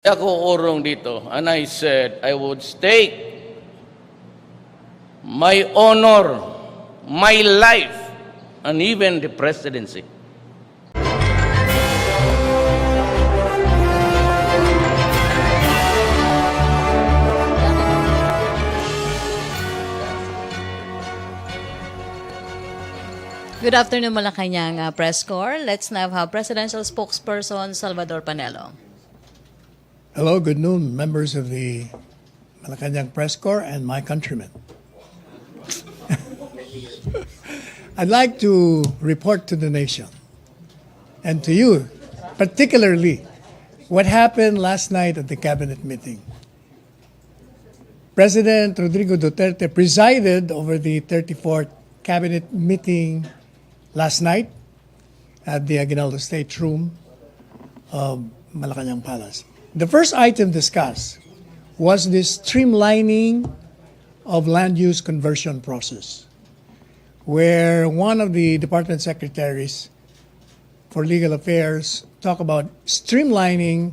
Ako urong dito, and I said I would stake my honor, my life, and even the presidency. Good afternoon, Malacañang press corps. Let's now have Presidential Spokesperson Salvador Panelo. Hello, good noon, members of the Malacañang Press Corps and my countrymen. I'd like to report to the nation and to you, particularly, what happened last night at the cabinet meeting. President Rodrigo Duterte presided over the 34th cabinet meeting last night at the Aguinaldo State Room of Malacañang Palace. The first item discussed was the streamlining of land use conversion process, where one of the department secretaries for legal affairs talked about streamlining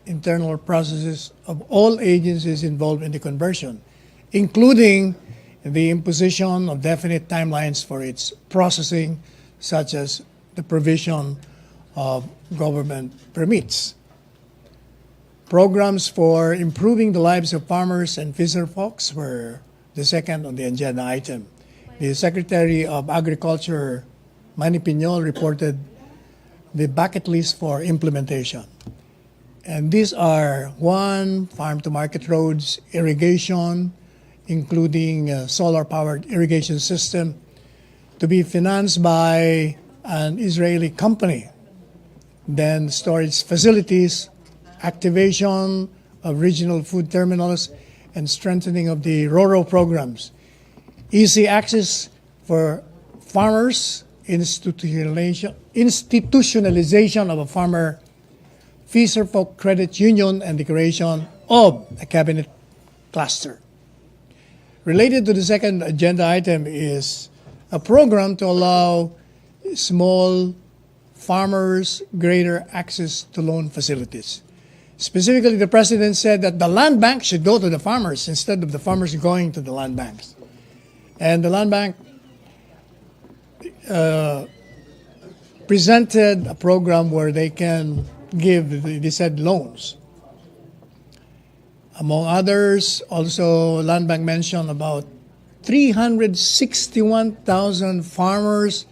internal processes of all agencies involved in the conversion, including the imposition of definite timelines for its processing, such as the provision of government permits. Programs for improving the lives of farmers and fisher folks were the second on the agenda item. The Secretary of Agriculture, Manny Piñol, reported the bucket list for implementation. And these are: one, farm-to-market roads, irrigation, including a solar-powered irrigation system, to be financed by an Israeli company. Then storage facilities, activation of regional food terminals, and strengthening of the RORO programs. Easy access for farmers, institutionalization of a farmer fisher folk credit union, and the creation of a cabinet cluster. Related to the second agenda item is a program to allow small farmers greater access to loan facilities. Specifically, the president said that the land bank should go to the farmers instead of the farmers going to the land banks. And the land bank presented a program where they can give the said loans. Among others, also land bank mentioned about 361,000 farmers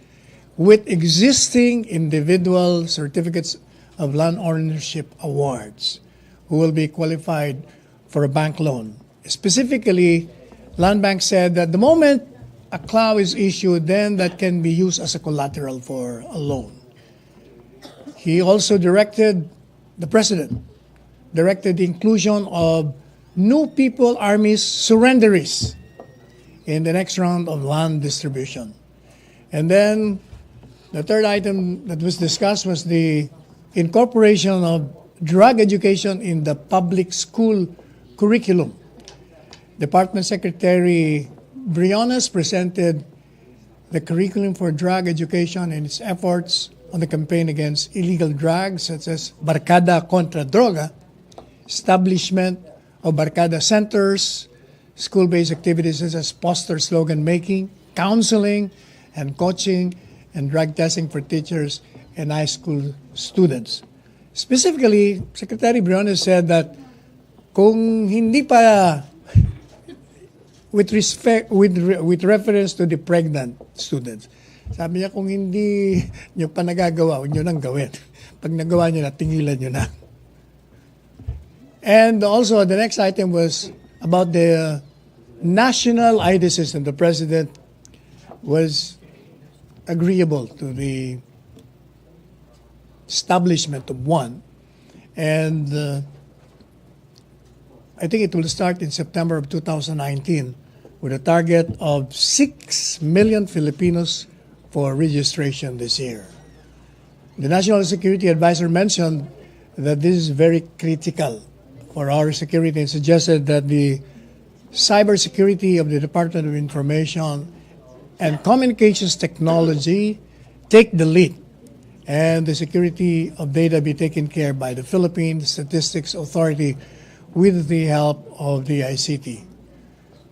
with existing individual certificates of land ownership awards who will be qualified for a bank loan. Specifically, Land Bank said that the moment a CLAW is issued, then that can be used as a collateral for a loan. He also the president directed the inclusion of new people armies surrenderies in the next round of land distribution. And then the third item that was discussed was the incorporation of drug education in the public school curriculum. Department Secretary Briones presented the curriculum for drug education and its efforts on the campaign against illegal drugs, such as Barkada Contra Droga, establishment of Barkada centers, school-based activities such as poster slogan making, counseling and coaching, and drug testing for teachers and high school students. Specifically, Secretary Briones said that kung hindi pa, with reference to the pregnant students, sabi niya, kung hindi nyo pa nagagawa, huwag nyo nang gawin. Pag nagawa nyo na, tingilan nyo na. And also, the next item was about the national ID system. The president was agreeable to the establishment of one. And I think it will start in September of 2019 with a target of 6 million Filipinos for registration this year. The National Security Advisor mentioned that this is very critical for our security and suggested that the cybersecurity of the Department of Information and Communications Technology take the lead and the security of data be taken care by the Philippine Statistics Authority with the help of the ICT.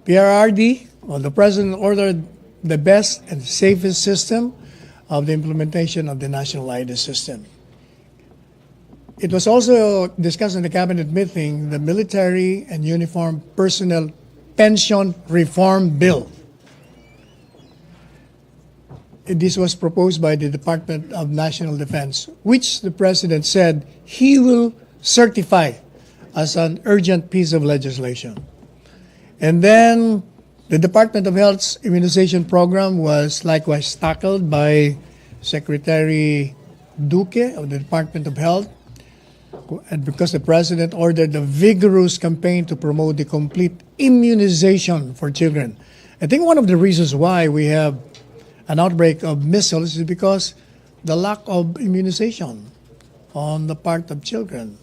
PRRD, well, the President ordered the best and safest system of the implementation of the national ID system. It was also discussed in the cabinet meeting the military and uniformed personnel pension reform bill. This was proposed by the Department of National Defense, which the President said he will certify as an urgent piece of legislation. And then the Department of Health's immunization program was likewise tackled by Secretary Duque of the Department of Health, and because the President ordered a vigorous campaign to promote the complete immunization for children. I think one of the reasons why we have an outbreak of measles is because the lack of immunization on the part of children.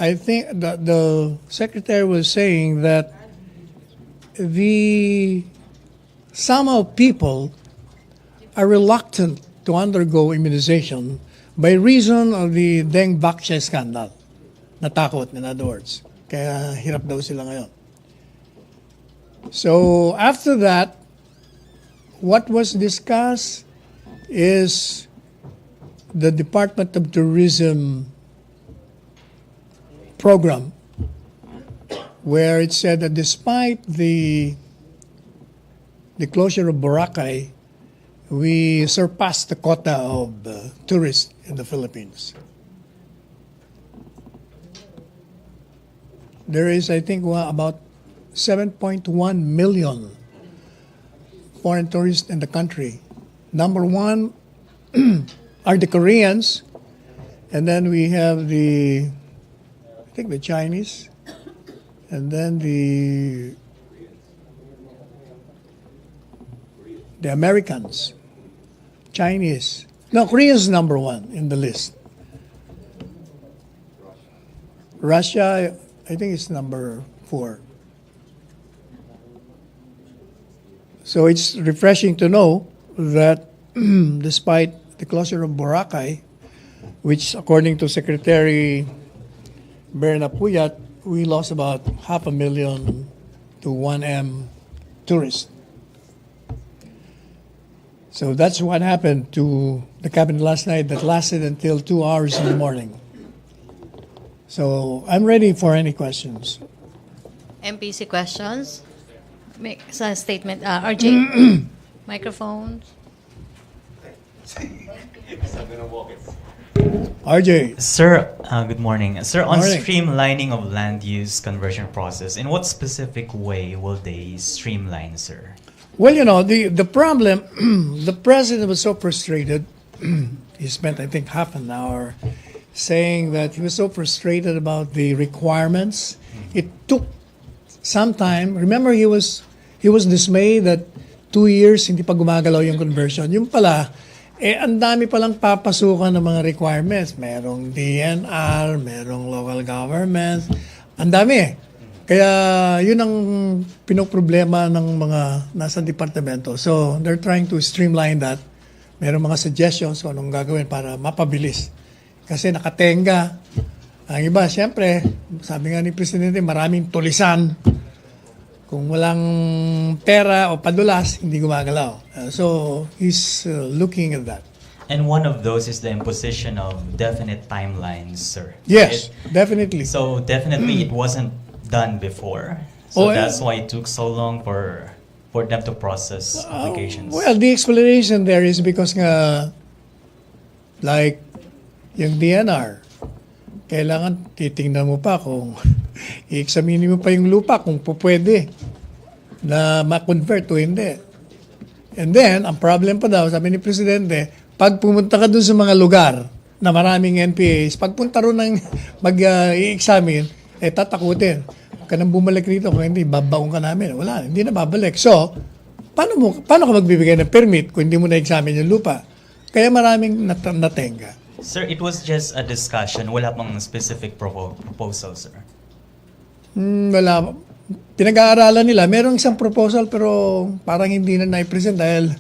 I think that the Secretary was saying that somehow people are reluctant to undergo immunization by reason of the Deng Bakshay scandal. Natakot, in other words. Kaya hirap daw sila ngayon. So after that, what was discussed is the Department of Tourism program, where it said that despite the closure of Boracay, we surpassed the quota of tourists in the Philippines. There is, I think, about 7.1 million foreign tourists in the country. Number one are the Koreans, and then we have the Chinese, and then the Americans, Chinese. No, Korea is number one in the list. Russia, I think, is number 4. So it's refreshing to know that despite the closure of Boracay, which according to Secretary Berna Puyat, we lost about 500,000 to 1M tourists. So that's what happened to the cabinet last night that lasted until 2 hours in the morning. So I'm ready for any questions. MPC questions? Make a statement. RJ, microphones. RJ. Sir, good morning. Sir, on Morning. streamlining of land use conversion process, in what specific way will they streamline, sir? Well, the problem, the president was so frustrated. He spent, I think, half an hour saying that he was so frustrated about the requirements. It took some time. Remember, he was dismayed that 2 years hindi pa gumagalaw yung conversion. Yung pala, ang dami palang papasukan ng mga requirements. Merong DNR, merong local governments. Ang dami. Kaya yun ang pinoproblema ng mga nasa departamento. So they're trying to streamline that. Merong mga suggestions kung anong gagawin para mapabilis. Kasi nakatenga. Ang iba, siyempre, sabi nga ni Presidente, maraming tulisan. Kung walang pera o padulas, hindi gumagalaw. So he's looking at that. And one of those is the imposition of definite timelines, sir. Yes, Right? definitely. So definitely it wasn't done before. So Oh, that's why it took so long for them to process applications. Well, the explanation there is because nga, like, yung DNR, kailangan titingnan mo pa kung i-examine mo pa yung lupa kung pwede na ma-convert o hindi. And then, ang problem pa daw, sabi ni Presidente, pag pumunta ka dun sa mga lugar na maraming NPAs, pagpunta ron ng mag-i-examine, tatakutin. Huwag ka nang bumalik rito kung hindi, babaong ka namin. Wala, hindi na babalik. So, paano ka magbibigay ng permit kung hindi mo na-examine yung lupa? Kaya maraming natenga. Sir, it was just a discussion. Wala pang specific proposal, sir. Wala. Pinag-aaralan nila. Merong isang proposal pero parang hindi na na-present dahil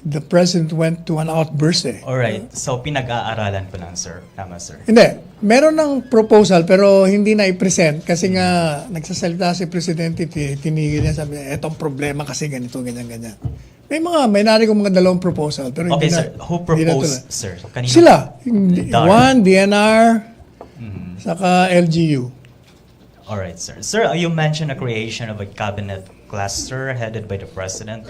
the president went to an outburst eh. Alright, so pinag-aaralan ko lang, sir. Tama, sir. Hindi. Meron ng proposal pero hindi na i-present kasi nga nagsasalita si Presidente, tinigil niya, sabi niya, etong problema kasi ganito, ganyan. May nari kong mga dalawang proposal pero Okay, hindi sir. na, Who hindi na proposed, tuloy. sir? Kanino? Sila. DAR. One, DNR, saka LGU. Alright, sir. Sir, you mentioned a creation of a cabinet cluster headed by the president.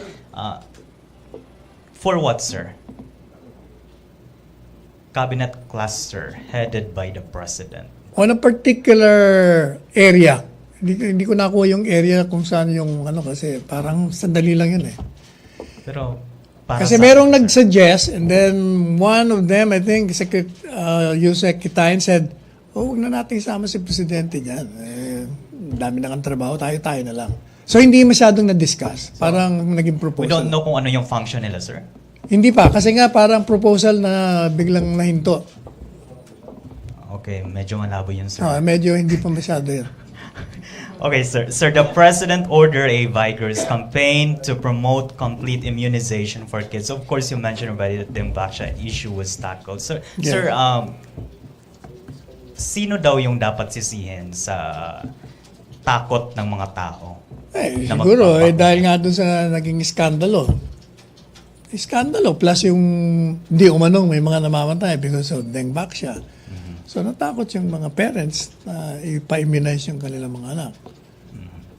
For what, sir? Cabinet cluster headed by the president. On a particular area. Hindi ko nakuha yung area kung saan yung kasi parang sandali lang yun eh. Pero para Kasi sa merong akin, sir. nag-suggest and then one of them, I think, Yusek Kitain said, huwag na natin isama si Presidente dyan. Dami na kang trabaho, tayo na lang. So hindi masyadong na-discuss. Parang naging We proposal. don't know kung ano yung function nila, sir. Hindi pa, kasi nga parang proposal na biglang nahinto. Okay, medyo malabo yun, sir. Medyo hindi pa masyado yun. Okay, sir. Sir, the president ordered a vigorous campaign to promote complete immunization for kids. Of course, you mentioned already that the vaccine issue was tackled. So, Yeah. sir, sino daw yung dapat sisihin sa takot ng mga tao? Na Siguro, magpapakuna? dahil nga doon sa naging iskandalo. Iskandalo, plus yung di umanong may mga namamatay because of Dengvaxia. So natakot yung mga parents na ipa-immunize yung kanilang mga anak.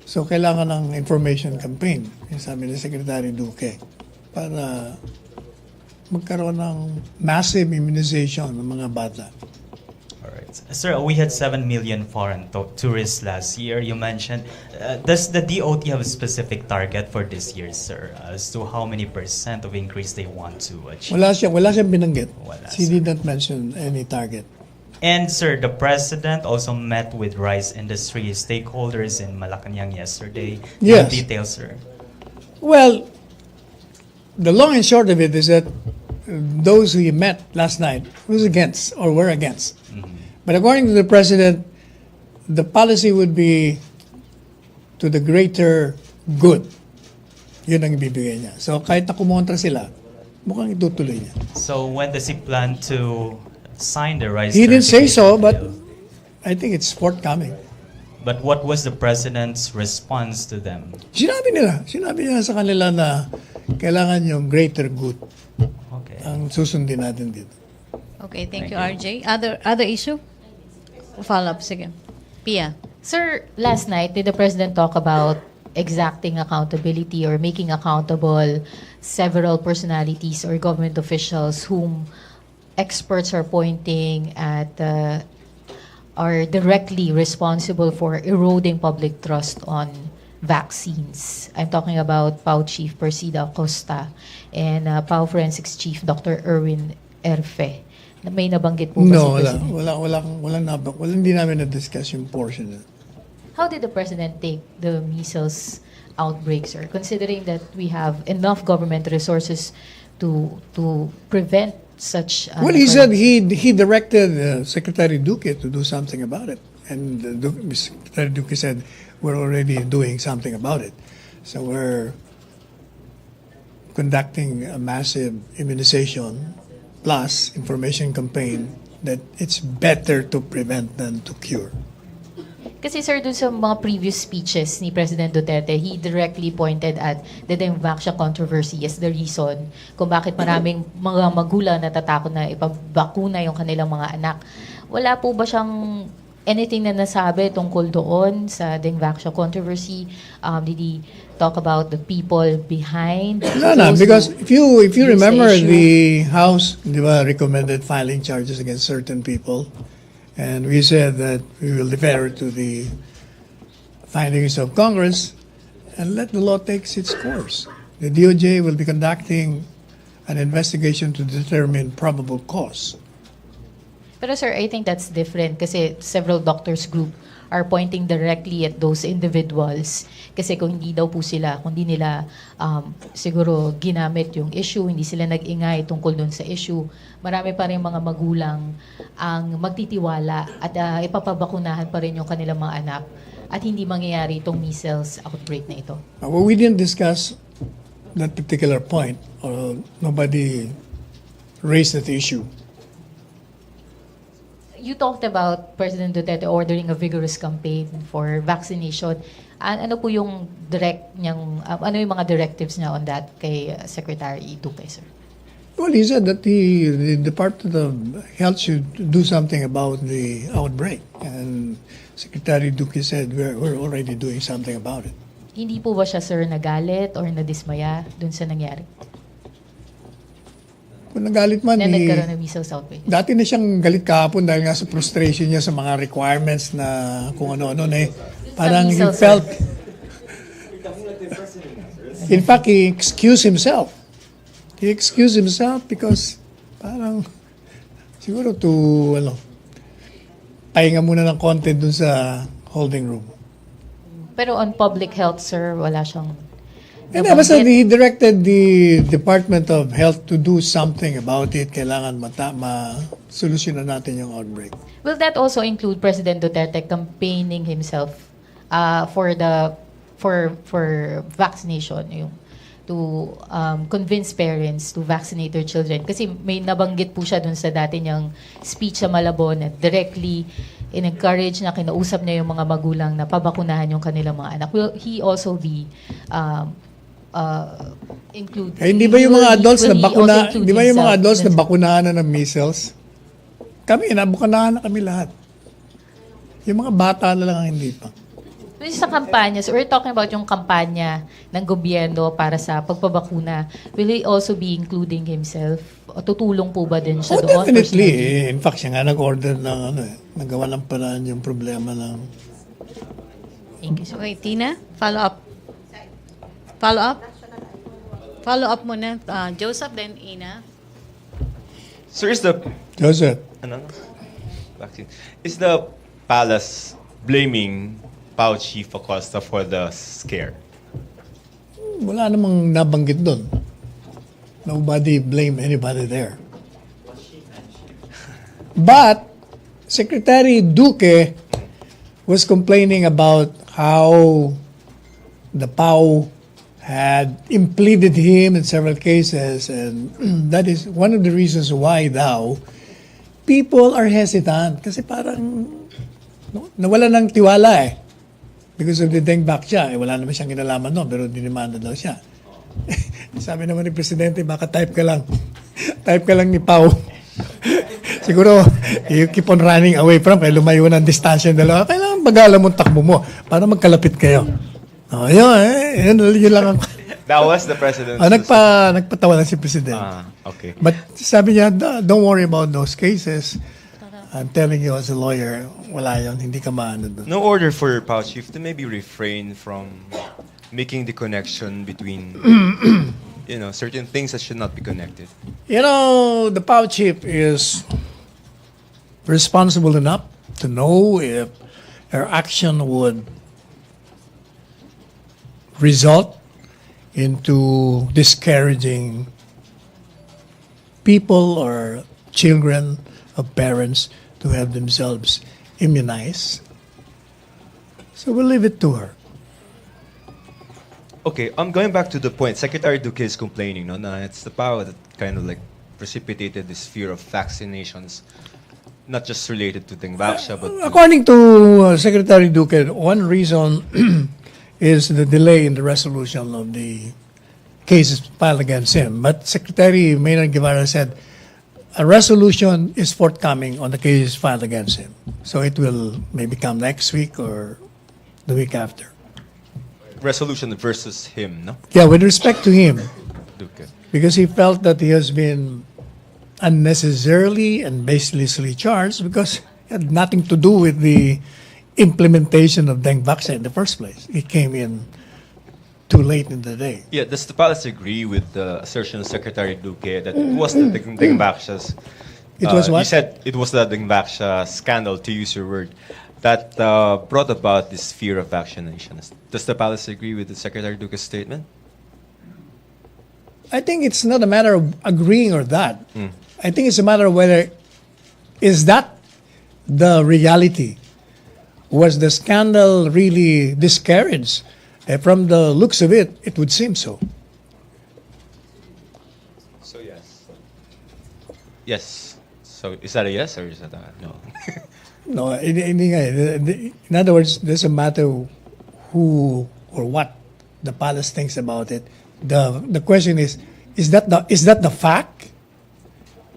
So kailangan ng information campaign, yung sabi ni Secretary Duque, para magkaroon ng massive immunization ng mga bata. Alright. Sir, we had 7 million foreign tourists last year. You mentioned, does the DOT have a specific target for this year, sir, as to how many % of increase they want to achieve? Wala siyang binanggit. Wala, She sir. did not mention any target. And sir, the president also met with rice industry stakeholders in Malacañang yesterday. Yes. Any details, sir? Well, the long and short of it is that those who you met last night was against or were against. But according to the president, the policy would be to the greater good. Yun ang ibibigay niya. So kahit na kumontra sila, mukhang itutuloy niya. So when does he plan to sign the rice? He didn't say so, certification but bill? I think it's forthcoming. But what was the president's response to them? Sinabi nila sa kanila na kailangan yung greater good Okay. ang susundin natin dito. Okay, thank you, Thank RJ. Other issue? Follow up, sige. Pia. Sir, last night, did the President talk about exacting accountability or making accountable several personalities or government officials whom experts are pointing at are directly responsible for eroding public trust on vaccines? I'm talking about PAO Chief Persida Acosta and PAO Forensics Chief Dr. Erwin Erfe. May nabanggit po ba No, si wala. President? Hindi namin na-discuss yung portion na. How did the President take the measles outbreak, sir? Considering that we have enough government resources to prevent such... Well, he said he directed Secretary Duque to do something about it. And Secretary Duque said, we're already doing something about it. So we're conducting a massive immunization plus information campaign that it's better to prevent than to cure. Kasi sir, dun sa mga previous speeches ni President Duterte, he directly pointed at the Dengvaxia controversy as the reason kung bakit maraming mga magulang natatakot na ipabakuna yung kanilang mga anak. Wala po ba siyang anything na nasabi tungkol doon sa Dengvaxia controversy? Did he talk about the people behind? No, those because who if you use the remember, issue? the House recommended filing charges against certain people, and we said that we will defer to the findings of Congress and let the law take its course. The DOJ will be conducting an investigation to determine probable cause. Pero sir, I think that's different kasi several doctors group are pointing directly at those individuals. Kasi kung hindi daw po sila, kung hindi nila siguro ginamit yung issue, hindi sila nag-ingay tungkol dun sa issue, marami pa rin mga magulang ang magtitiwala at ipapabakunahan pa rin yung kanilang mga anak at hindi mangyayari itong measles outbreak na ito. Well, we didn't discuss that particular point, or nobody raised that issue. You talked about President Duterte ordering a vigorous campaign for vaccination. Ano po yung ano yung mga directives niya on that kay Secretary Duque, sir? Well, he said that the Department of Health should do something about the outbreak. And Secretary Duque said we're already doing something about it. Hindi po ba siya, sir, nagalit or nadismaya dun sa nangyari? Kung nagalit man, Na nagkaroon ng measles outbreak. dati na siyang galit kahapon dahil nga sa frustration niya sa mga requirements na kung ano-ano na parang he measles, felt... In fact, he excused himself. He excused himself because parang siguro pahinga muna ng content dun sa holding room. Pero on public health, sir, wala siyang And basta he directed the Department of Health to do something about it. Kailangan ma-solusyonan natin yung outbreak. Will that also include President Duterte campaigning himself for vaccination, yung to convince parents to vaccinate their children? Kasi may nabanggit po siya dun sa dati niyang speech sa Malabon at directly in-encourage na kinausap niya yung mga magulang na pabakunahan yung kanilang mga anak. Will he also be include? Hindi ba yung mga adults na bakunahan na ng measles? Kami, nabukunahan na kami lahat. Yung mga bata na lang ang hindi pa. Sa kampanya, so we're talking about yung kampanya ng gobyerno para sa pagpabakuna. Will he also be including himself? O tutulong po ba din siya doon? Definitely. In fact, siya nga nag-order ng nagawa ng paraan yung problema ng... Thank you, sir. Okay, Tina, follow up. Follow up muna. Joseph, then Ina. Sir, is the Joseph, vaccine? Is the palace blaming Pao Chief Acosta for the scare? wala namang nabanggit doon. Nobody blame anybody there. But Secretary Duque was complaining about how the PAO had impleaded him in several cases, and that is one of the reasons why daw people are hesitant kasi parang nawala ng tiwala eh. Because of the Dengback siya, wala naman siyang kinalaman doon, pero dinimanda daw siya. Sabi naman ni Presidente, baka type ka lang. Type ka lang ni Pao. Siguro, you keep on running away from, kaya lumayo ng distansya yung dalawa. Kailangan bagala mong takbo mo para magkalapit kayo. Oh, yun lang ang... That was the president's... Nagpatawa lang si Presidente. Okay. But sabi niya, don't worry about those cases. I'm telling you as a lawyer, wala yun, hindi ka maano doon. No order for Pao Chief to maybe refrain from making the connection between, certain things that should not be connected. The POW chief is responsible enough to know if her action would result into discouraging people or children of parents to have themselves immunized. So we'll leave it to her. Okay, I'm going back to the point. Secretary Duque is complaining, it's the power that kind of like precipitated this fear of vaccinations, not just related to Dengbaksha, but... According to Secretary Duque, one reason is the delay in the resolution of the cases filed against him. But Secretary Maynard Guevara said a resolution is forthcoming on the cases filed against him. So it will maybe come next week or the week after. Resolution versus him, no? Yeah, with respect to him, Duque. because he felt that he has been unnecessarily and baselessly charged because it had nothing to do with the implementation of Dengbaksha in the first place. It came in too late in the day. Yeah, does the palace agree with the assertion of Secretary Duque that it was the Dengbaksha's... It was what? You said it was the Dengbaksha scandal, to use your word, that brought about this fear of vaccinations. Does the palace agree with the Secretary Duque's statement? I think it's not a matter of agreeing or that. I think it's a matter of whether is that the reality. Was the scandal really discouraged? From the looks of it, it would seem so. Yes. So is that a yes or is that a no? No, hindi nga eh. In other words, doesn't matter who or what the palace thinks about it. The question is that the fact?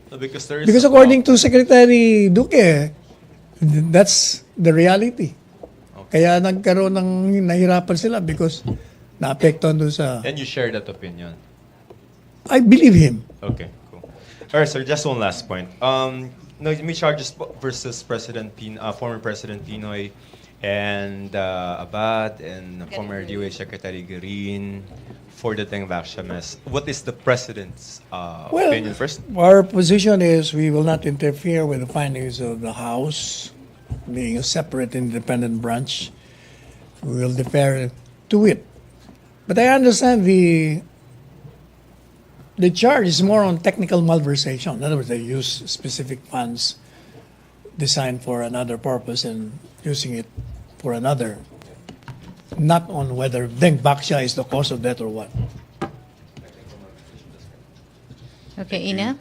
No, because there is Because according to Secretary Duque, that's the reality. Kaya nagkaroon ng nahirapan sila because naapektuhan doon sa... and you share that opinion. I believe him. Okay, cool. All right, sir. Just one last point. No, may charges versus former President Pinoy, and Abad, and former DOH Secretary Garin for the Dengvaxia mess. What is the president's opinion first? Our position is we will not interfere with the findings of the House, being a separate independent branch. We will defer to it. But I understand the charge is more on technical malversation. In other words, they use specific funds designed for another purpose and using it for another. Not on whether Dengvaxia is the cause of death or what. Okay, Ina?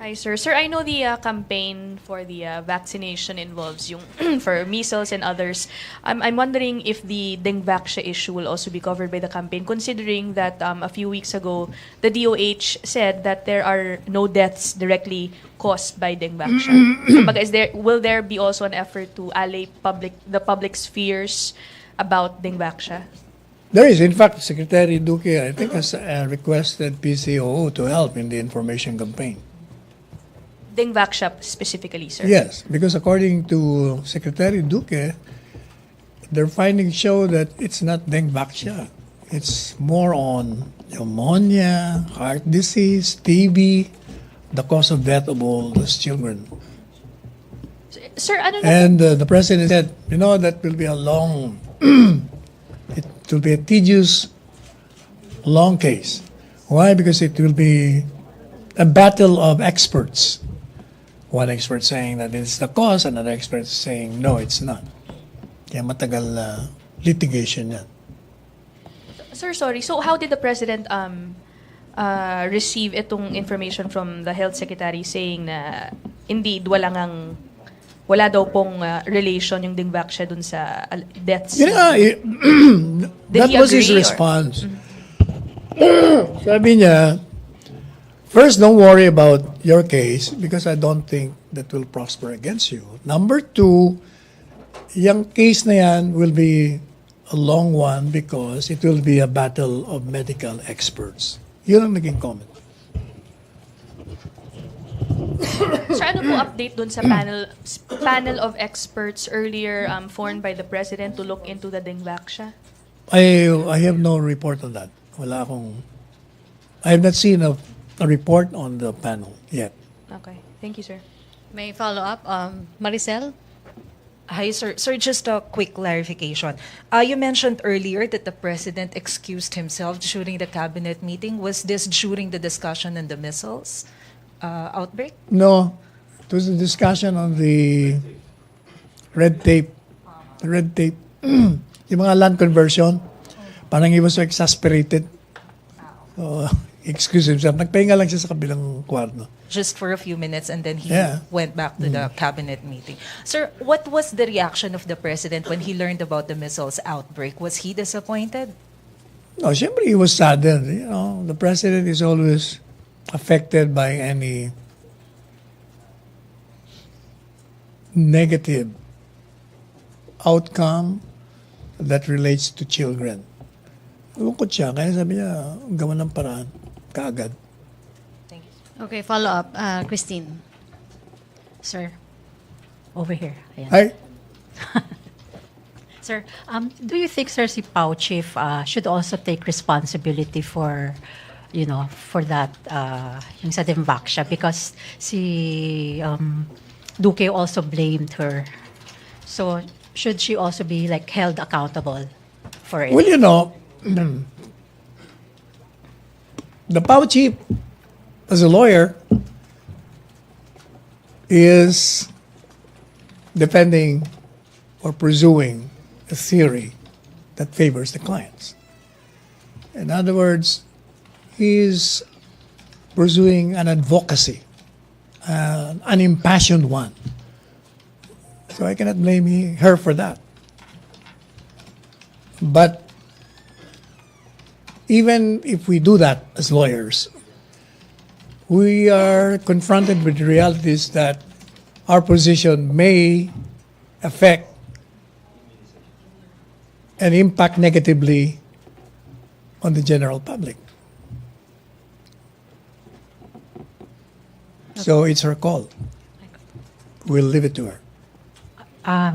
Hi, sir. Sir, I know the campaign for the vaccination involves yung for measles and others. I'm wondering if the Dengvaxia issue will also be covered by the campaign, considering that a few weeks ago, the DOH said that there are no deaths directly caused by Dengvaxia. But will there be also an effort to allay the public's fears about Dengvaxia? There is, in fact, Secretary Duque, I think, has requested PCOO to help in the information campaign. Dengvaxia specifically, sir? Yes, because according to Secretary Duque, their findings show that it's not Dengvaxia. It's more on pneumonia, heart disease, TB, the cause of death of all those children. Sir, ano na And the president said, that will be a long, it will be a tedious, long case. Why? Because it will be a battle of experts. One expert saying that it's the cause, another expert saying, no, it's not. Kaya matagal litigation yan. Sir, sorry. So how did the president receive itong information from the health secretary saying na indeed wala daw pong relation yung Dengvaxia dun sa deaths? Yeah, that he was his agree, or- response. Sabi niya, first, don't worry about your case because I don't think that will prosper against you. Number two, yung case na yan will be a long one because it will be a battle of medical experts. Yun ang naging comment. Sir, ano po update dun sa panel of experts earlier formed by the president to look into the Dengvaxia? I have no report on that. I have not seen a report on the panel yet. Okay. Thank you, sir. May follow-up? Maricel? Hi, sir. Sir, just a quick clarification. You mentioned earlier that the president excused himself during the cabinet meeting. Was this during the discussion on the missiles outbreak? No, it was a discussion on the red tape. The red tape. Yung mga land conversion. Parang he was so exasperated. Excuse himself. Nagpahinga lang siya sa kabilang kwarto. Just for a few minutes and then he Yeah. went back to the cabinet meeting. Sir, what was the reaction of the president when he learned about the missiles outbreak? Was he disappointed? No, siyempre he was saddened. The president is always affected by any negative outcome that relates to children. Lungkot siya, kaya sabi niya, gawa ng paraan, kaagad. Thank you. Okay, follow-up. Christine? Sir, over here. Ayan. Ay, Sir, do you think, sir, si Pau Chief should also take responsibility for, for that, yung sa Dengvaxia? Because si Duque also blamed her. So, should she also be held accountable for it? well, the POW chief, as a lawyer, is defending or pursuing a theory that favors the clients. In other words, he is pursuing an advocacy an impassioned one. So I cannot blame her for that. But even if we do that as lawyers, we are confronted with the realities that our position may affect and impact negatively on the general public. So it's her call. We'll leave it to her. As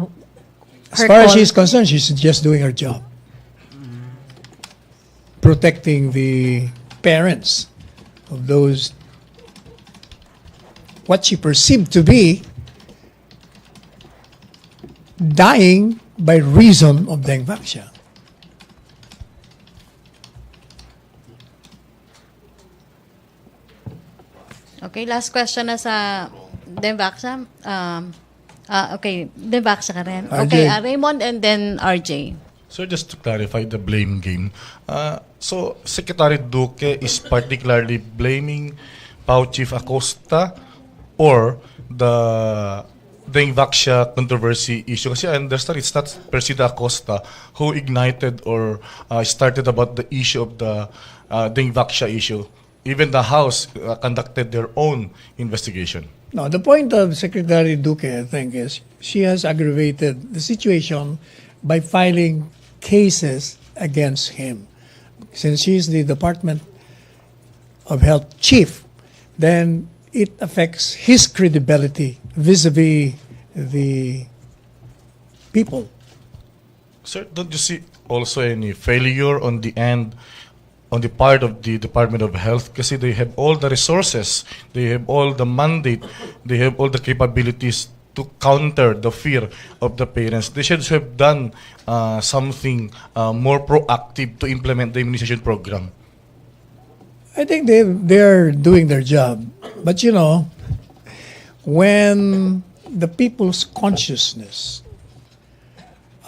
Her far as call- she's concerned, she's just doing her job. Protecting the parents of those, what she perceived to be, dying by reason of Dengvaxia. Okay, last question na sa Dengvaxia. Okay, Dengvaxia ka rin. RJ. Okay, Raymond and then RJ. So just to clarify the blame game, so Secretary Duque is particularly blaming Pau Chief Acosta or the Dengvaxia controversy issue. Kasi I understand it's not Presida Acosta who ignited or started about the issue of the Dengvaxia issue. Even the House conducted their own investigation. No, the point of Secretary Duque, I think, is she has aggravated the situation by filing cases against him. Since she's the Department of Health chief, then it affects his credibility vis-a-vis the people. Sir, don't you see also any failure on the end, on the part of the Department of Health? Kasi they have all the resources, they have all the mandate, they have all the capabilities to counter the fear of the parents. They should have done something more proactive to implement the immunization program. I think they're doing their job. But you know, when the people's consciousness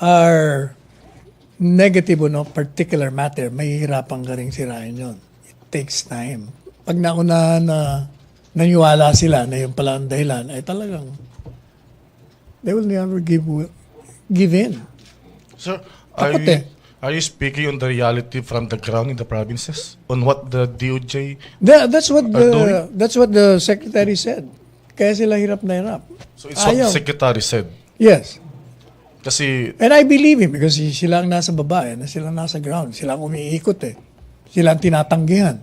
are negative on a particular matter, mahihirapan ka rin sirain yun. It takes time. Pag naunahan na naniwala sila na yun pala ang dahilan, ay talagang they will never give in. Sir, Takot eh. are you speaking on the reality from the ground in the provinces? On what the DOJ That's what doing? the secretary said. Kaya sila hirap na hirap. So it's what Ayaw. the secretary said. Yes. Kasi And I believe him because sila ang nasa baba, sila ang nasa ground. Sila ang umiikot eh. Sila ang tinatanggihan.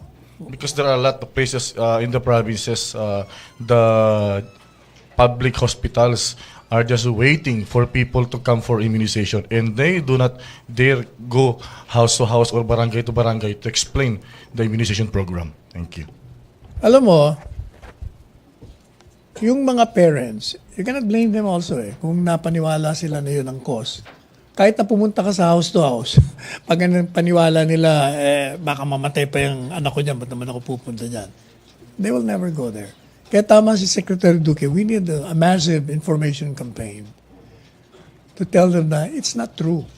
because there are a lot of places in the provinces, the public hospitals are just waiting for people to come for immunization, and they do not dare go house to house or barangay to barangay to explain the immunization program. Thank you. Alam mo, yung mga parents, you cannot blame them also eh. Kung napaniwala sila na yun ang cause. Kahit na pumunta ka sa house to house, pag paniwala nila, baka mamatay pa yung anak ko dyan, ba't naman ako pupunta dyan? They will never go there. Kaya tama si Secretary Duque, we need a massive information campaign to tell them that it's not true.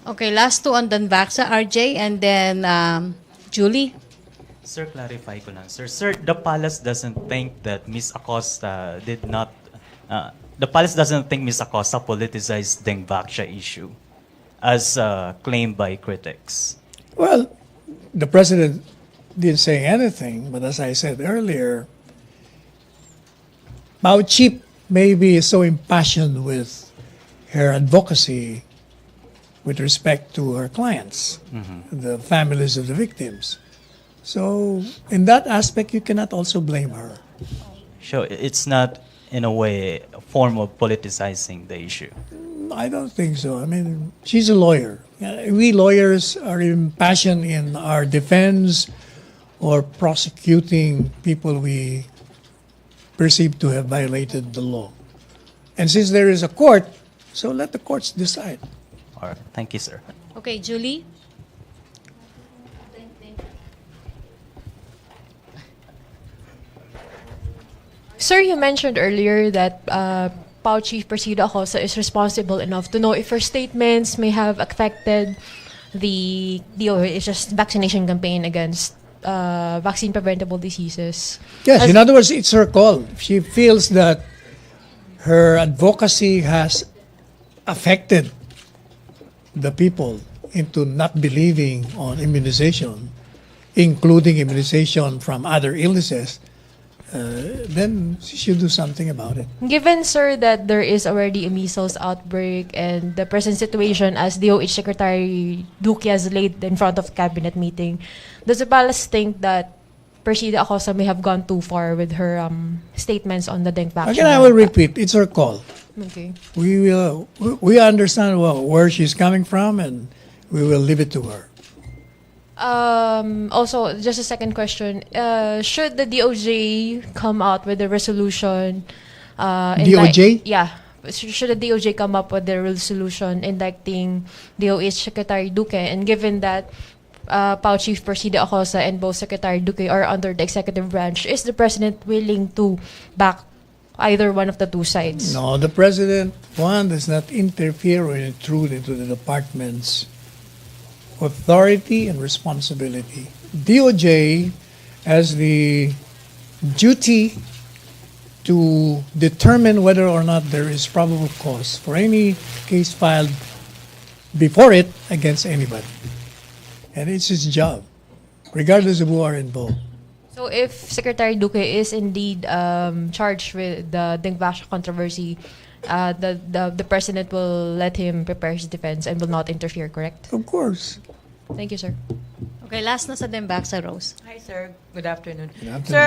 Okay, last two on Danvaxa, RJ, and then Julie. Sir, clarify ko lang. Sir, the palace doesn't think that Miss Acosta did not, the palace doesn't think Miss Acosta politicized Dengvaxia issue as claimed by critics. Well, the president didn't say anything, but as I said earlier, Mao Chip may be so impassioned with her advocacy with respect to her clients, the families of the victims. So, in that aspect, you cannot also blame her. So it's not, in a way, a form of politicizing the issue. I don't think so. I mean, she's a lawyer. We lawyers are impassioned in our defense or prosecuting people we perceive to have violated the law. And since there is a court, so let the courts decide. All right. Thank you, sir. Okay, Julie. Sir, you mentioned earlier that PAO Chief Presido Acosta is responsible enough to know if her statements may have affected the DOH's vaccination campaign against vaccine preventable diseases. Yes, in other words, it's her call. If she feels that her advocacy has affected the people into not believing on immunization, including immunization from other illnesses, then she should do something about it. Given, sir, that there is already a measles outbreak and the present situation as DOH Secretary Duque has laid in front of cabinet meeting, does the palace think that Persida Acosta may have gone too far with her statements on the dengue vaccine? Again, I will repeat, it's her call. Okay. We understand where she's coming from, and we will leave it to her. Also, just a second question. Should the DOJ come out with a resolution? DOJ? Yeah. Should the DOJ come up with a resolution indicting DOH Secretary Duque? And given that PAO Chief Persida Acosta and both Secretary Duque are under the executive branch, is the President willing to back either one of the two sides? No, the President, one, does not interfere or intrude into the department's authority and responsibility. DOJ has the duty to determine whether or not there is probable cause for any case filed before it against anybody. And it's his job, regardless of who are involved. So if Secretary Duque is indeed charged with the dengue vaccine controversy, the President will let him prepare his defense and will not interfere, correct? Of course. Thank you, sir. Okay, last na sa Dembak sa Rose. Hi, sir. Good afternoon. Good afternoon. Sir,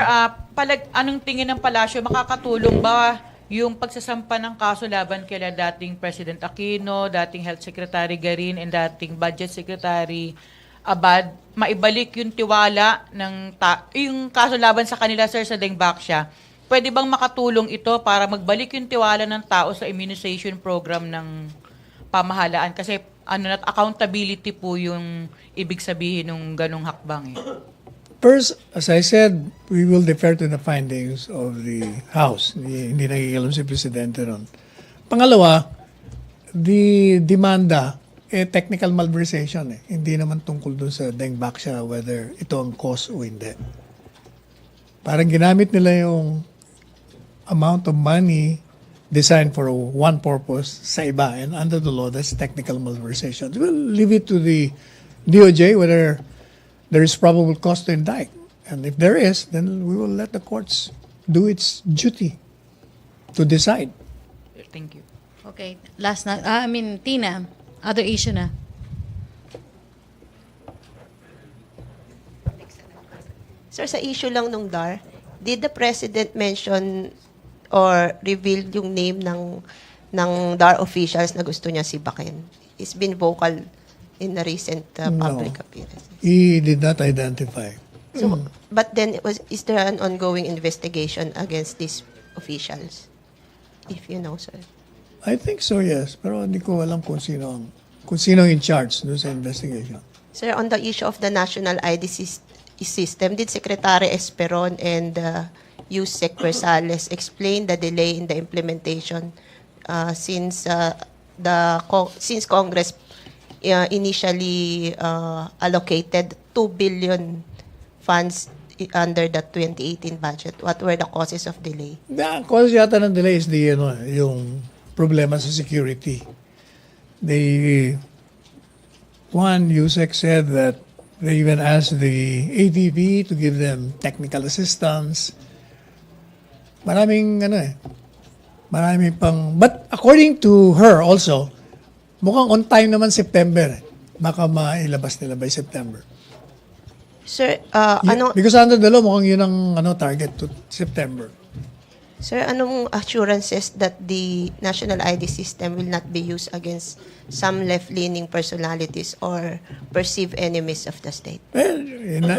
anong tingin ng palasyo? Makakatulong ba yung pagsasampa ng kaso laban kila dating President Aquino, dating Health Secretary Garin, and dating Budget Secretary Abad, maibalik yung tiwala ng yung kaso laban sa kanila, sir, sa dengue vaccine? Pwede bang makatulong ito para magbalik yung tiwala ng tao sa immunization program ng pamahalaan? Kasi accountability po yung ibig sabihin ng ganong hakbang. First, as I said, we will defer to the findings of the House. Hindi nakikialam si Presidente ron. Pangalawa, the demanda, technical malversation. Hindi naman tungkol dun sa dengue vaccine whether ito ang cause o hindi. Parang ginamit nila yung amount of money designed for one purpose sa iba, and under the law, that's technical malversation. We'll leave it to the DOJ whether there is probable cause to indict. And if there is, then we will let the courts do its duty to decide. Thank you. Okay, last na. Tina, other issue na. Sir, sa issue lang nung DAR, did the President mention or reveal yung name ng DAR officials na gusto niya sibakin? He's been vocal in the recent public appearance. He did not identify. So, but then is there an ongoing investigation against these officials? If you know, sir. I think so, yes. Pero hindi ko alam kung sino in charge doon sa investigation. Sir, on the issue of the national ID system, did Secretary Esperon and Yusek Versales explain the delay in the implementation since Congress initially allocated 2 billion funds under the 2018 budget? What were the causes of delay? The cause yata ng delay is yung problema sa security. Yusek said that they even asked the ATV to give them technical assistance. Maraming pang, but according to her also, mukhang on time naman September. Baka mailabas nila by September. Sir, Because under the law, mukhang yun ang target to September. Sir, anong assurances that the national ID system will not be used against some left-leaning personalities or perceived enemies of the state? Well,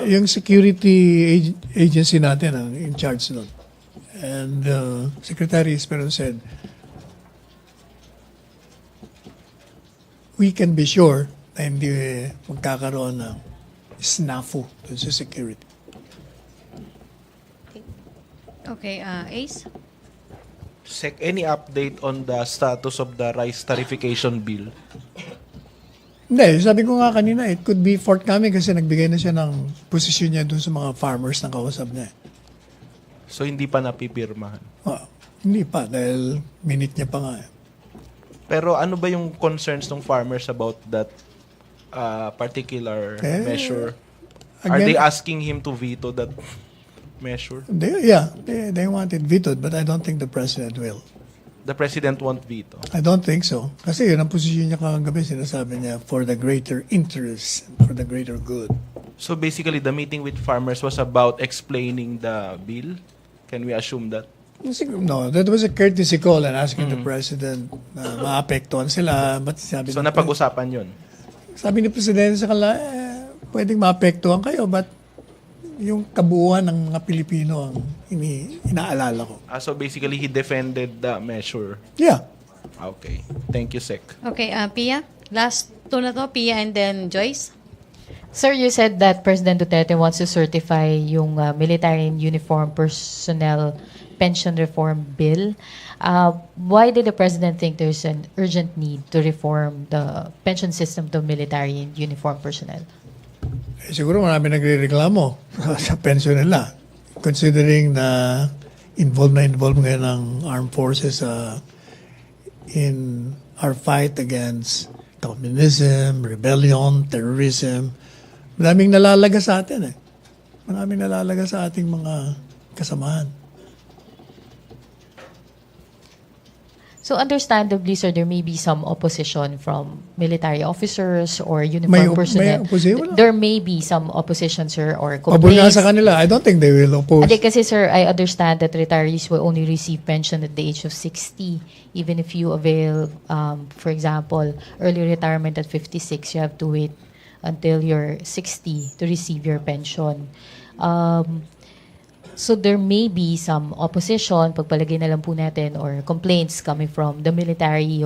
yung security agency natin ang in charge nun. And Secretary Esperon said, we can be sure na hindi magkakaroon ng snafu dun sa security. Okay, Ace? Sec, any update on the status of the rice tariffication bill? Hindi, sabi ko nga kanina, it could be forthcoming kasi nagbigay na siya ng posisyon niya dun sa mga farmers na kausap niya. So hindi pa napipirmahan. Hindi pa, dahil minute niya pa nga. Pero ano ba yung concerns ng farmers about that particular measure? Are again, they asking him to veto that measure? They want it vetoed, but I don't think the president will. The president won't veto. I don't think so. Kasi yun ang posisyon niya kagabi, sinasabi niya, for the greater interest, for the greater good. So basically, the meeting with farmers was about explaining the bill? Can we assume that? No, that was a courtesy call and asking the president na maapektuhan sila. But sabi So napag-usapan yun? Sabi ni presidente sa kanila, pwedeng maapektuhan kayo, but yung kabuuan ng mga Pilipino ang inaalala ko. So basically, he defended the measure? Yeah. Okay. Thank you, Sec. Okay, Pia. Last two na to, Pia and then Joyce. Sir, you said that President Duterte wants to certify yung military and uniform personnel pension reform bill. Why did the President think there's an urgent need to reform the pension system to military and uniform personnel? Siguro marami nagre-reklamo sa pension nila. Considering na involved ngayon ng armed forces in our fight against communism, rebellion, terrorism. Maraming nalalaga sa atin Maraming nalalaga sa ating mga kasamahan. So understandably, sir, there may be some opposition from military officers or uniformed personnel. May opposition? There may be some opposition, sir, or Pabor nga complaints. sa kanila. I don't think they will oppose. Hindi, kasi sir, I understand that retirees will only receive pension at the age of 60. Even if you avail, for example, early retirement at 56, you have to wait until you're 60 to receive your pension. So there may be some opposition, pagpalagay na lang po natin, or complaints coming from the military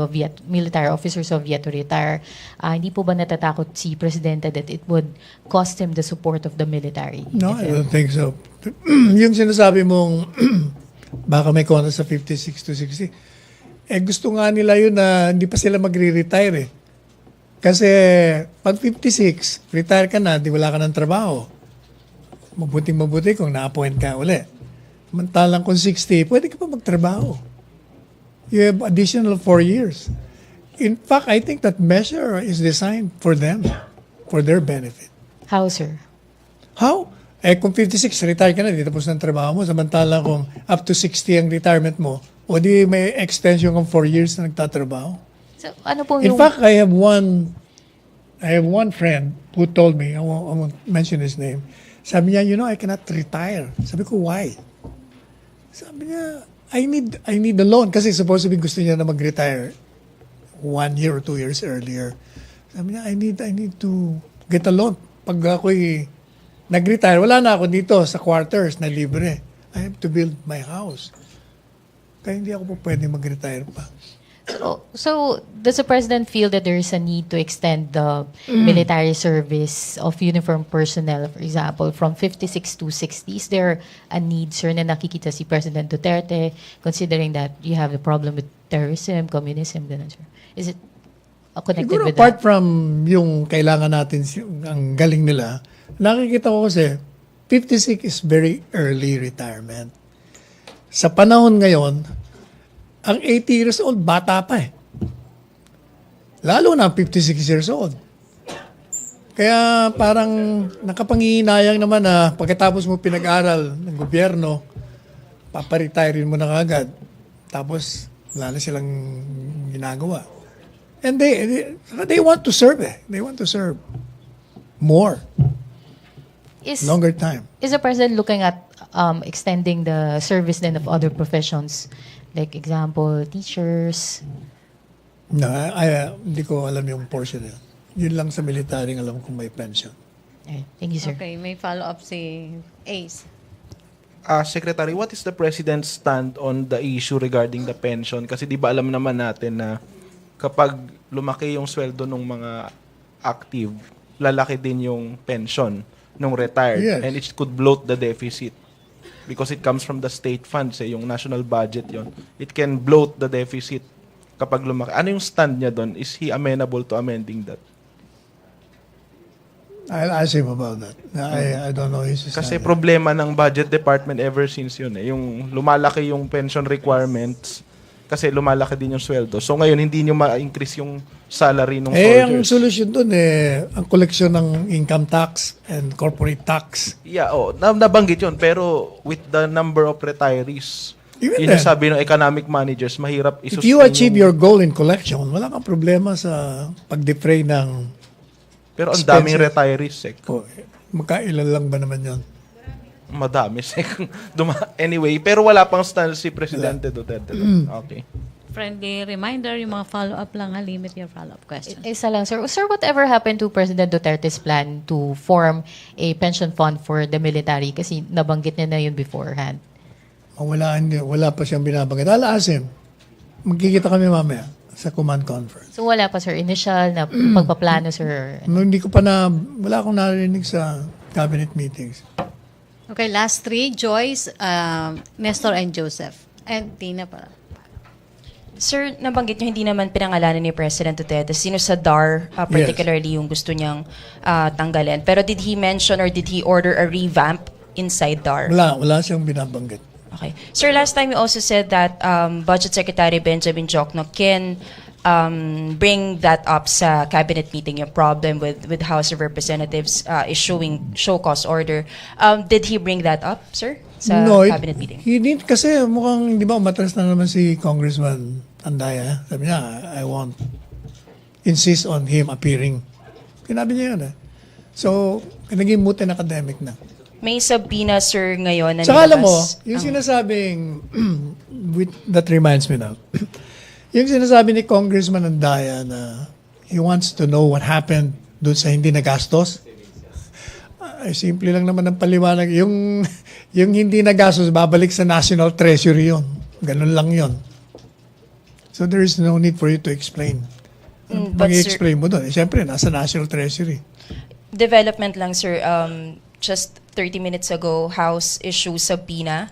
officers of yet to retire. Hindi po ba natatakot si Presidente that it would cost him the support of the military? No, I don't think so. Yung sinasabi mong baka may kontra sa 56 to 60, gusto nga nila yun na hindi pa sila magre-retire Kasi pag 56, retire ka na, di wala ka ng trabaho. Mabuting-mabuti kung na-appoint ka uli. Samantalang kung 60, pwede ka pa magtrabaho. You have additional 4 years. In fact, I think that measure is designed for them, for their benefit. How, sir? How? Kung 56, retire ka na, di tapos ng trabaho mo. Samantalang kung up to 60 ang retirement mo, o di may extension ng 4 years na nagtatrabaho. So, ano po In yung... fact, I have one friend who told me, I won't mention his name, sabi niya, I cannot retire. Sabi ko, why? Sabi niya, I need a loan. Kasi supposedly gusto niya na mag-retire 1 year or 2 years earlier. Sabi niya, I need to get a loan. Pag ako'y nag-retire, wala na ako dito sa quarters na libre. I have to build my house. Kaya hindi ako po pwede mag-retire pa. So does the President feel that there is a need to extend the military service of uniformed personnel, for example, from 56 to 60? Is there a need, sir, na nakikita si President Duterte, considering that you have the problem with terrorism, communism, ganun, sir? Is it connected Siguro with apart that? from yung kailangan natin, ang galing nila, nakikita ko kasi 56 is very early retirement. Sa panahon ngayon, ang 80 years old, bata pa Lalo na 56 years old. Kaya parang nakapangihinayang naman na pagkatapos mo pinag-aral ng gobyerno, paparetirein mo na kagad. Tapos wala na silang ginagawa. And they want to serve They want to serve more. Longer time. Is the President looking at extending the service then of other professions? Like example, teachers? No, hindi ko alam yung portion yun. Yun lang sa military alam kung may pension. Okay, thank you, sir. Okay, may follow-up si Ace. Secretary, what is the President's stand on the issue regarding the pension? Kasi di ba alam naman natin na kapag lumaki yung sweldo ng mga active, lalaki din yung pension ng retired. Yes. And it could bloat the deficit. Because it comes from the state funds, yung national budget yon. It can bloat the deficit kapag lumaki. Ano yung stand niya doon? Is he amenable to amending that? I'll ask him about that. I don't know his Kasi standard. problema ng budget department ever since yun eh. Yung lumalaki yung pension requirements kasi lumalaki din yung sweldo. So ngayon, hindi nyo ma-increase yung salary ng Ang soldiers. solution dun ang koleksyon ng income tax and corporate tax. Yeah, nabanggit yun. Pero with the number of retirees, Even yun yung then, sabi ng economic managers, mahirap if isustain you achieve yung- your goal in collection, wala kang problema sa pag-defray ng Pero ang daming expenses. retirees, sec. Magkailan lang ba naman yun? Madami, sec. Anyway, pero wala pang stand si Presidente Duterte. Okay. Friendly reminder, yung mga follow-up lang, limit your follow-up question. Isa lang, sir. Sir, whatever happened to President Duterte's plan to form a pension fund for the military? Kasi nabanggit niya na yun beforehand. Wala pa siyang binabanggit. I'll ask him. Magkikita kami mamaya sa command conference. So wala pa, sir, initial na pagpaplano, sir. Wala akong narinig sa cabinet meetings. Okay, last three, Joyce, Nestor, and Joseph. And Tina para. Sir, nabanggit niyo hindi naman pinangalanan ni President Duterte sino sa DAR particularly yung gusto niyang tanggalin. Pero did he mention or did he order a revamp inside DAR? Wala siyang binabanggit. Okay. Sir, last time you also said that Budget Secretary Benjamin Jokno can bring that up sa cabinet meeting, yung problem with House of Representatives issuing show cause order. Did he bring that up, sir, sa cabinet meeting? He didn't, kasi mukhang, di ba, umatras na naman si Congressman Andaya. Sabi niya, I won't insist on him appearing. Sinabi niya yun So, naging moot and academic na. May sabina, sir, ngayon na Saka alam mo, nilabas yung ang- sinasabing, that reminds me now, yung sinasabi ni Congressman Andaya na he wants to know what happened doon sa hindi nagastos, ay simple lang naman ang paliwanag. Yung hindi nagastos, babalik sa National Treasury yon. Ganun lang yon. So there is no need for you to explain. but Mag-i-explain mo doon. Siyempre, nasa National Treasury. Development lang, sir. Just 30 minutes ago, House issued subpoena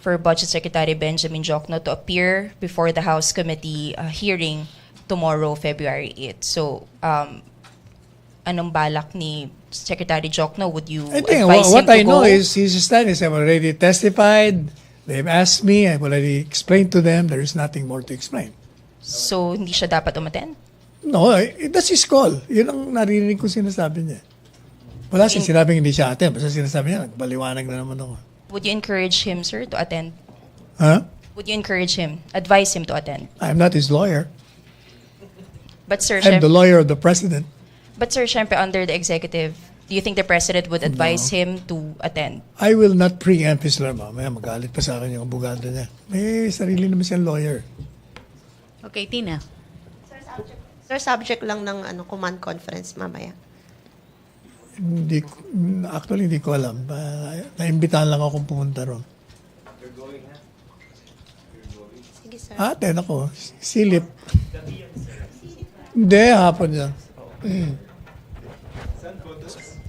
for Budget Secretary Benjamin Jokno to appear before the House Committee hearing tomorrow, February 8. So, anong balak ni Secretary Jokno? Would you I think advise what him to I know go? is his stand is I've already testified. They've asked me. I've already explained to them. There is nothing more to explain. So, hindi siya dapat umattend? No, that's his call. Yun ang narinig ko sinasabi niya. Wala siyang sinabing hindi siya attend. Basta sinasabi niya, nagbaliwanag na naman ako. Would you encourage him, sir, to attend? Huh? Would you encourage him, advise him to attend? I'm not his lawyer. But sir, I'm the lawyer of the president. syempre, under the executive, do you think the president would advise him to attend? I will not preempt his lawyer. Mamaya magalit pa sa akin yung abogado niya. May sarili naman siyang lawyer. Okay, Tina. Sir, subject lang ng command conference mamaya. Actually, hindi ko alam. Naimbitahan lang akong pumunta ron. Sige, sir. Aten ako. Silip. Hindi, hapon yan.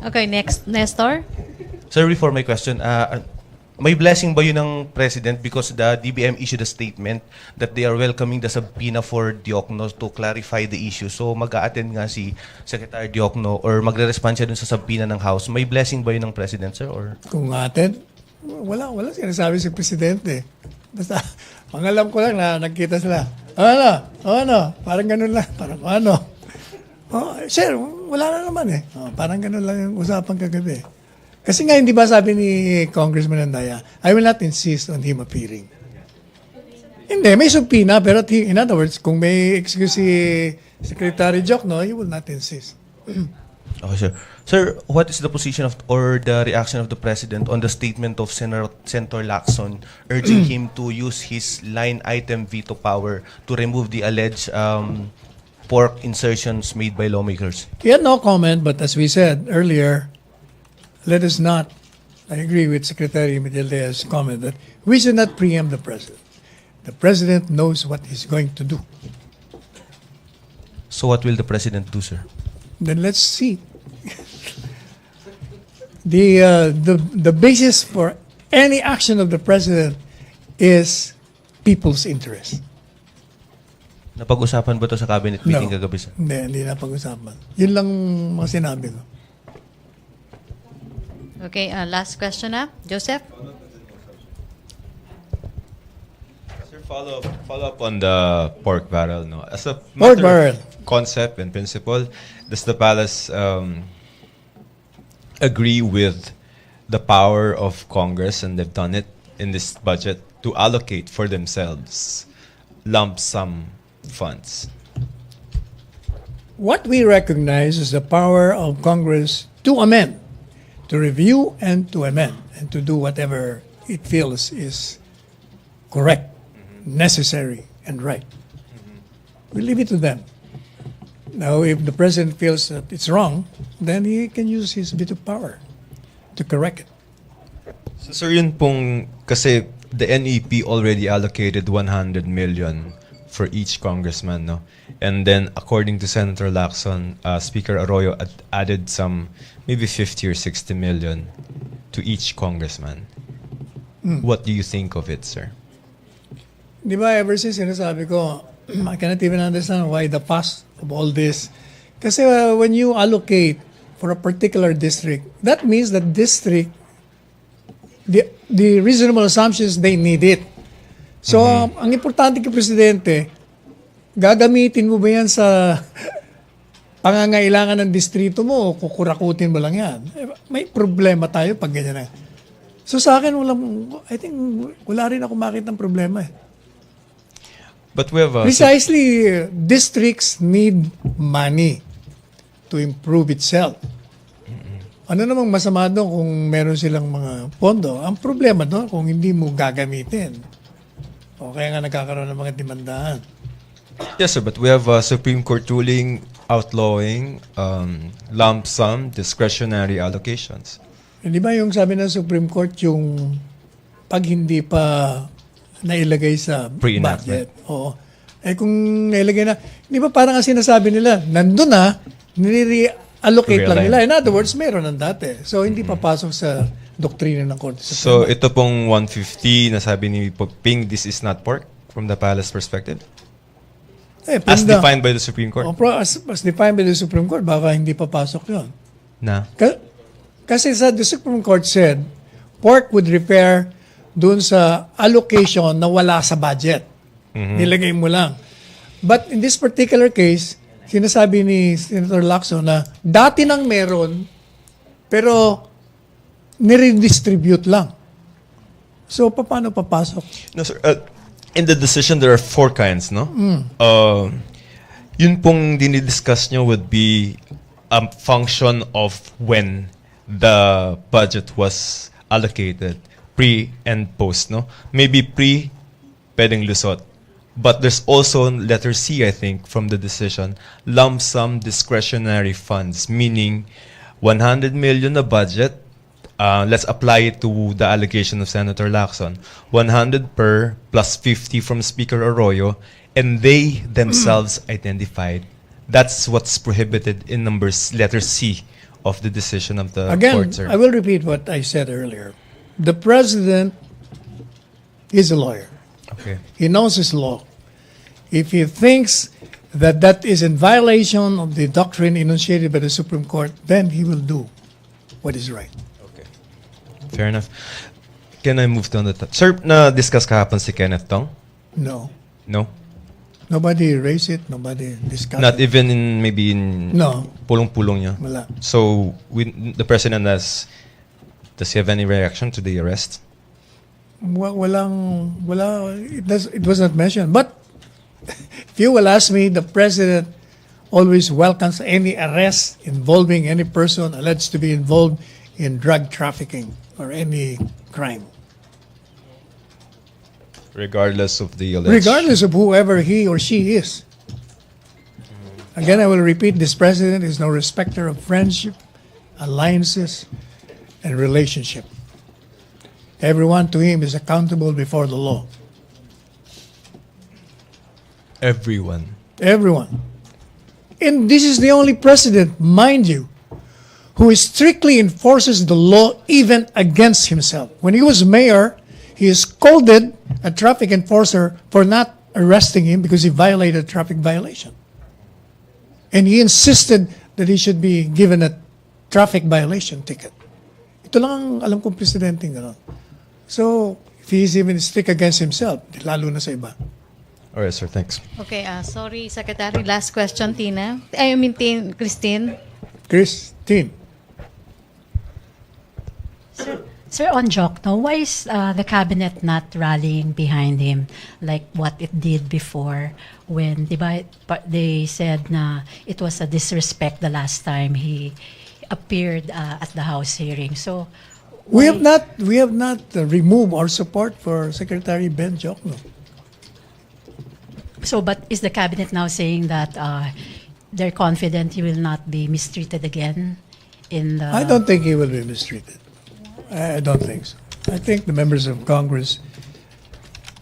Okay, next, Nestor. Sir, before my question, may blessing ba yun ng President because the DBM issued a statement that they are welcoming the subpoena for Diokno to clarify the issue. So mag-a-attend nga si Secretary Diokno or magre-respond siya dun sa subpoena ng House. May blessing ba yun ng President, sir? Or? Kung atin, wala sinasabi si Presidente. Basta, pangalam ko lang na nagkita sila. Parang ganun lang. Parang sir, wala na naman parang ganun lang yung usapan kagabi. Kasi nga, hindi ba sabi ni Congressman Andaya, I will not insist on him appearing. Hindi, may subpoena, pero in other words, kung may excuse si Secretary Jokno, he will not insist. Okay, sir. Sir, what is the position of or the reaction of the President on the statement of Senator Lacson urging him to use his line item veto power to remove the alleged pork insertions made by lawmakers? He had no comment, but as we said earlier, let us not, I agree with Secretary Medellez' comment that we should not preempt the President. The President knows what he's going to do. So what will the President do, sir? Then let's see. The basis for any action of the President is people's interest. Napag-usapan ba to sa cabinet meeting No. kagabi, sir? Hindi na pag-usapan. Yun lang mga sinabi ko. Okay, last question na. Joseph? Sir, follow up on the pork barrel. No, as a Pork matter barrel. of concept and principle, does the palace agree with the power of Congress, and they've done it in this budget, to allocate for themselves lump sum funds? What we recognize is the power of Congress to amend, to review and to amend, and to do whatever it feels is correct, necessary, and right. We leave it to them. Now, if the president feels that it's wrong, then he can use his bit of power to correct it. So, sir, yun pong, kasi the NEP already allocated 100 million for each congressman, no? And then, according to Senator Lacson, Speaker Arroyo added some, maybe 50 or 60 million to each congressman. What do you think of it, sir? Di ba, ever since sinasabi ko, I cannot even understand why the fuss of all this. Kasi when you allocate for a particular district, that means that district, the reasonable assumptions, they need it. So, ang importante kay Presidente, gagamitin mo ba yan sa pangangailangan ng distrito mo o kukurakutin mo lang yan? May problema tayo pag ganyan na. So sa akin, I think wala rin ako makita ng problema eh. But we have Precisely, districts need money to improve itself. Ano namang masama doon kung meron silang mga pondo? Ang problema doon kung hindi mo gagamitin. O kaya nga nagkakaroon ng mga demandahan. Yes, sir, but we have a Supreme Court ruling outlawing lump sum discretionary allocations. Hindi ba yung sabi ng Supreme Court yung pag hindi pa nailagay sa Pre-enactment. budget? Oo. Eh kung nailagay na, hindi ba parang ang sinasabi nila, nandun na, nire-allocate lang nila. In other words, meron ng dati. So hindi papasok sa doktrina ng Korte So Suprema. ito pong 150 na sabi ni Ping, this is not pork from the palace perspective? As defined by the Supreme Court? As defined by the Supreme Court, baka hindi papasok yun. Na? Kasi the Supreme Court said, pork would repair dun sa allocation na wala sa budget. Nilagay mo lang. But in this particular case, sinasabi ni Senator Lacson na dati nang meron, pero nire-distribute lang. So, paano papasok? No, sir. In the decision, there are 4 kinds, no? Yun pong dinidiscuss nyo would be a function of when the budget was allocated, pre and post, no? Maybe pre, pwedeng lusot. But there's also letter C, I think, from the decision, lump sum discretionary funds, meaning 100 million na budget. Let's apply it to the allegation of Senator Lacson. 100 per plus 50 from Speaker Arroyo, and they themselves identified. That's what's prohibited in letter C of the decision of the court, sir. I will repeat what I said earlier. The president is a lawyer. Okay. He knows his law. If he thinks that that is in violation of the doctrine enunciated by the Supreme Court, then he will do what is right. Fair enough. Can I move down the top? Sir, na-discuss kahapon si Kenneth Tong? No. No? Nobody raised it. Nobody discussed Not it. even in maybe in No. pulong-pulong niya? Wala. So, the president does he have any reaction to the arrest? It was not mentioned. But if you will ask me, the president always welcomes any arrest involving any person alleged to be involved in drug trafficking or any crime. Regardless of the alleged... Regardless of whoever he or she is. Again, I will repeat, this president is no respecter of friendship, alliances, and relationship. Everyone to him is accountable before the law. Everyone. Everyone. And this is the only president, mind you, who strictly enforces the law even against himself. When he was mayor, he scolded a traffic enforcer for not arresting him because he violated a traffic violation. And he insisted that he should be given a traffic violation ticket. Ito Ito lang ang alam kong presidente gano'n. So, if he's even stick against himself, lalo na sa iba. All right, sir. Thanks. Okay, sorry, Secretary. Last question, Tina. Christine. Christine. Sir, on Jokno, why is the cabinet not rallying behind him like what it did before when they said na it was a disrespect the last time he appeared at the House hearing? So We have not removed our support for Secretary Ben Jokno. So, but is the cabinet now saying that they're confident he will not be mistreated again in the... I don't think he will be mistreated. I don't think so. I think the members of Congress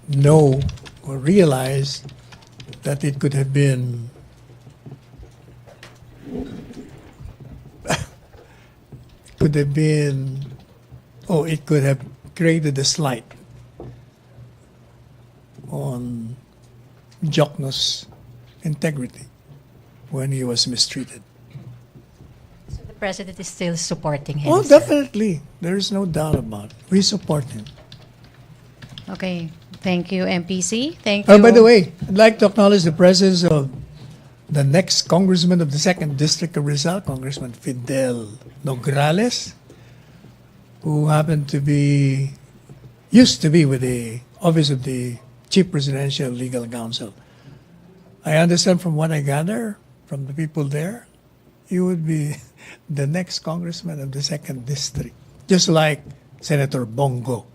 know or realize that it could have been it could have created a slight on Jokno's integrity when he was mistreated. So the president is still supporting him? Oh, sir? definitely. There is no doubt about it. We support him. Okay. Thank you, MPC. Thank you. By the way, I'd like to acknowledge the presence of the next congressman of the 2nd District of Rizal, Congressman Fidel Nograles, who used to be with the Office of the Chief Presidential Legal Counsel. I understand from what I gather from the people there, he would be the next congressman of the 2nd District, just like Senator Bongo.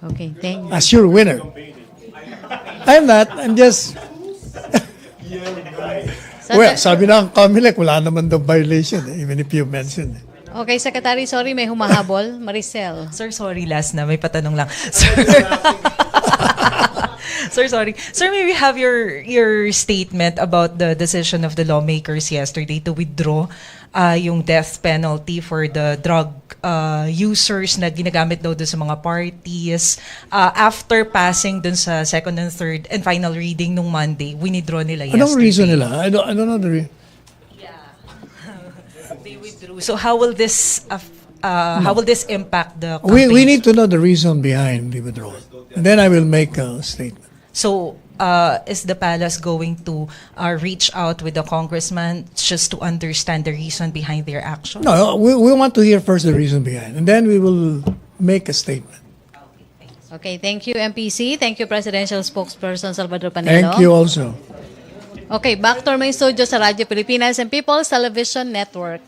Okay, thank you. A sure winner. I'm not. I'm just... Well, sabi na ang Comelec, wala naman daw violation, even if you mentioned it. Okay, Secretary, sorry, may humahabol. Maricel. Sir, sorry, last na. May patanong lang. Sir, Sir, sorry. Sir, may we have your statement about the decision of the lawmakers yesterday to withdraw yung death penalty for the drug users na ginagamit daw doon sa mga parties. After passing dun sa second and third and final reading nung Monday, withdraw nila yesterday. Anong reason nila? I don't know the reason. They withdrew. So how will this impact the We campaigns? need to know the reason behind the withdrawal. And then I will make a statement. So is the palace going to reach out with the congressman just to understand the reason behind their action? No, we want to hear first the reason behind, and then we will make a statement. Okay, thank you, MPC. Thank you, Presidential Spokesperson Salvador Panelo. Thank you also. Okay, back to our main studio sa Radyo Pilipinas and People's Television Network.